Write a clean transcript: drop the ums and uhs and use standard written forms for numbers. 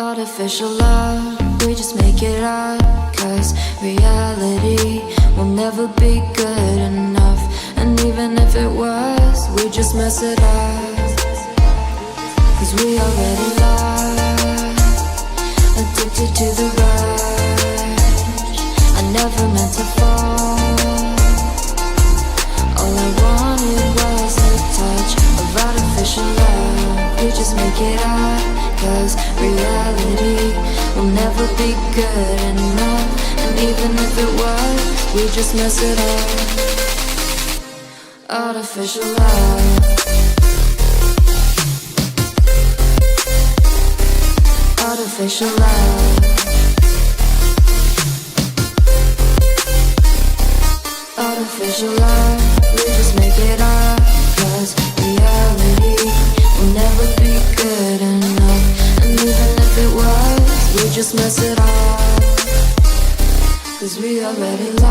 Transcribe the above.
Artificial love, we just make it up, 'cause reality will never be good enough. And even if it was, we just mess it up, 'cause we already lost, addicted to the rush. I never meant to fall, all I wanted was a touch of artificial love. We just make it up, 'cause reality will never be good enough. And even if it was, we just mess it up. Artificial love, artificial love, artificial love. We just make it up, 'cause reality will never be good enough. And even if it was, we just mess it up, 'cause we already lost.